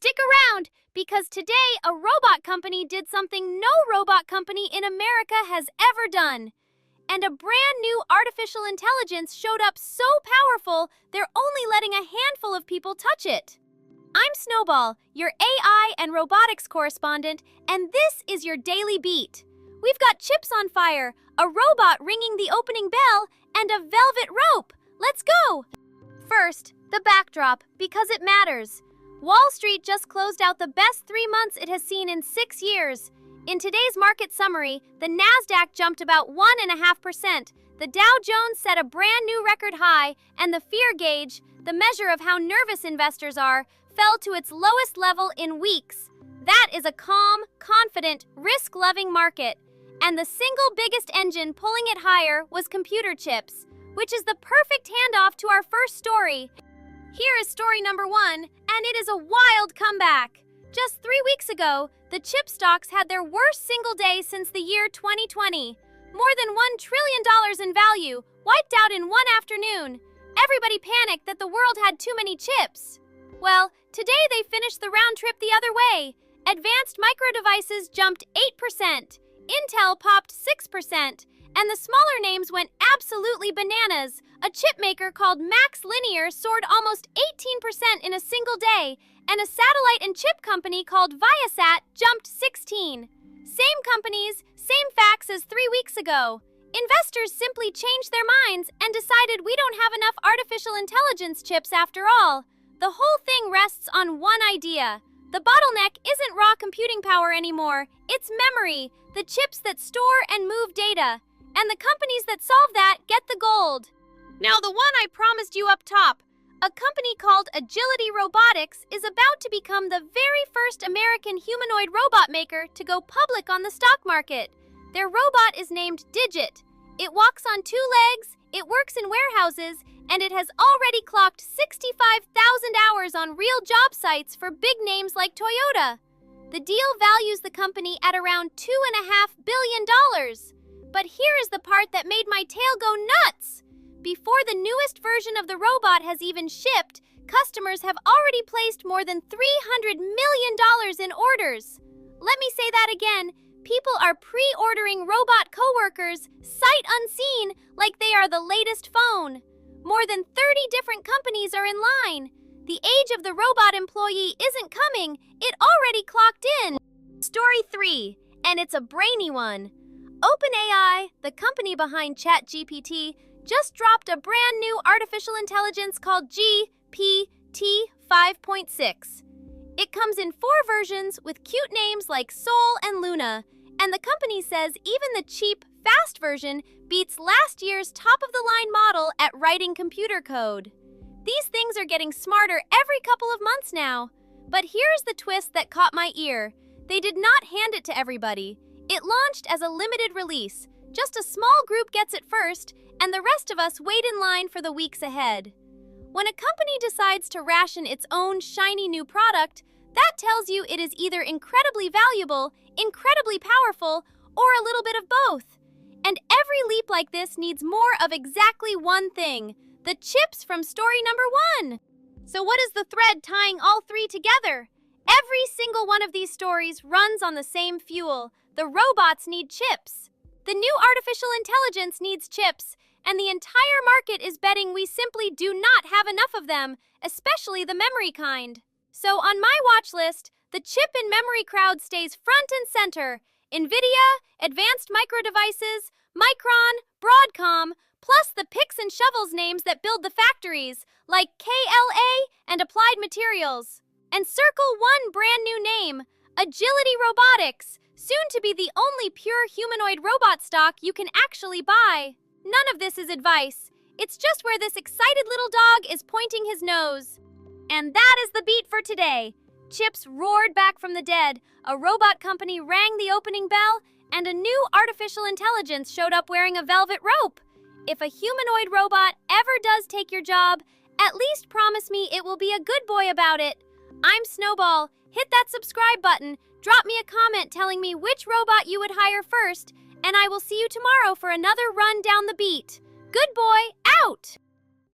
Stick around, because today a robot company did something no robot company in America has ever done. And a brand new artificial intelligence showed up so powerful, they're only letting a handful of people touch it. I'm Snowball, your AI and robotics correspondent, and this is your Daily Beat. We've got chips on fire, a robot ringing the opening bell, and a velvet rope. Let's go! First, the backdrop, because it matters. Wall Street just closed out the best 3 months it has seen in 6 years. In today's market summary, the Nasdaq jumped about 1.5%, the Dow Jones set a brand new record high, and the fear gauge, the measure of how nervous investors are, fell to its lowest level in weeks. That is a calm, confident, risk-loving market. And the single biggest engine pulling it higher was computer chips, which is the perfect handoff to our first story. Here is story number 1, and it is a wild comeback. Just 3 weeks ago, the chip stocks had their worst single day since the year 2020. More than $1 trillion in value, wiped out in one afternoon. Everybody panicked that the world had too many chips. Well, today they finished the round trip the other way. Advanced Micro Devices jumped 8%, Intel popped 6%, and the smaller names went absolutely bananas. A chip maker called Max Linear soared almost 18% in a single day, and a satellite and chip company called Viasat jumped 16%. Same companies, same facts as 3 weeks ago. Investors simply changed their minds and decided we don't have enough artificial intelligence chips after all. The whole thing rests on one idea. The bottleneck isn't raw computing power anymore, it's memory, the chips that store and move data. And the companies that solve that get the gold. Now the one I promised you up top. A company called Agility Robotics is about to become the very first American humanoid robot maker to go public on the stock market. Their robot is named Digit. It walks on 2 legs, it works in warehouses, and it has already clocked 65,000 hours on real job sites for big names like Toyota. The deal values the company at around $2.5 billion. But here is the part that made my tail go nuts. Before the newest version of the robot has even shipped, customers have already placed more than $300 million in orders. Let me say that again. People are pre-ordering robot coworkers, sight unseen, like they are the latest phone. More than 30 different companies are in line. The age of the robot employee isn't coming. It already clocked in. Story 3, and it's a brainy one. OpenAI, the company behind ChatGPT, just dropped a brand new artificial intelligence called GPT 5.6. It comes in 4 versions with cute names like Soul and Luna, and the company says even the cheap, fast version beats last year's top-of-the-line model at writing computer code. These things are getting smarter every couple of months now. But here's the twist that caught my ear. They did not hand it to everybody. It launched as a limited release. Just a small group gets it first, and the rest of us wait in line for the weeks ahead. When a company decides to ration its own shiny new product, that tells you it is either incredibly valuable, incredibly powerful, or a little bit of both. And every leap like this needs more of exactly one thing, the chips from story number 1. So what is the thread tying all 3 together? Every single one of these stories runs on the same fuel. The robots need chips. The new artificial intelligence needs chips, and the entire market is betting we simply do not have enough of them, especially the memory kind. So on my watch list, the chip and memory crowd stays front and center. NVIDIA, Advanced Micro Devices, Micron, Broadcom, plus the picks and shovels names that build the factories, like KLA and Applied Materials. And circle one brand new name, Agility Robotics, soon to be the only pure humanoid robot stock you can actually buy. None of this is advice. It's just where this excited little dog is pointing his nose. And that is the beat for today. Chips roared back from the dead, a robot company rang the opening bell, and a new artificial intelligence showed up wearing a velvet rope. If a humanoid robot ever does take your job, at least promise me it will be a good boy about it. I'm Snowball. Hit that subscribe button, drop me a comment telling me which robot you would hire first, and I will see you tomorrow for another run down the beat. Good boy, out!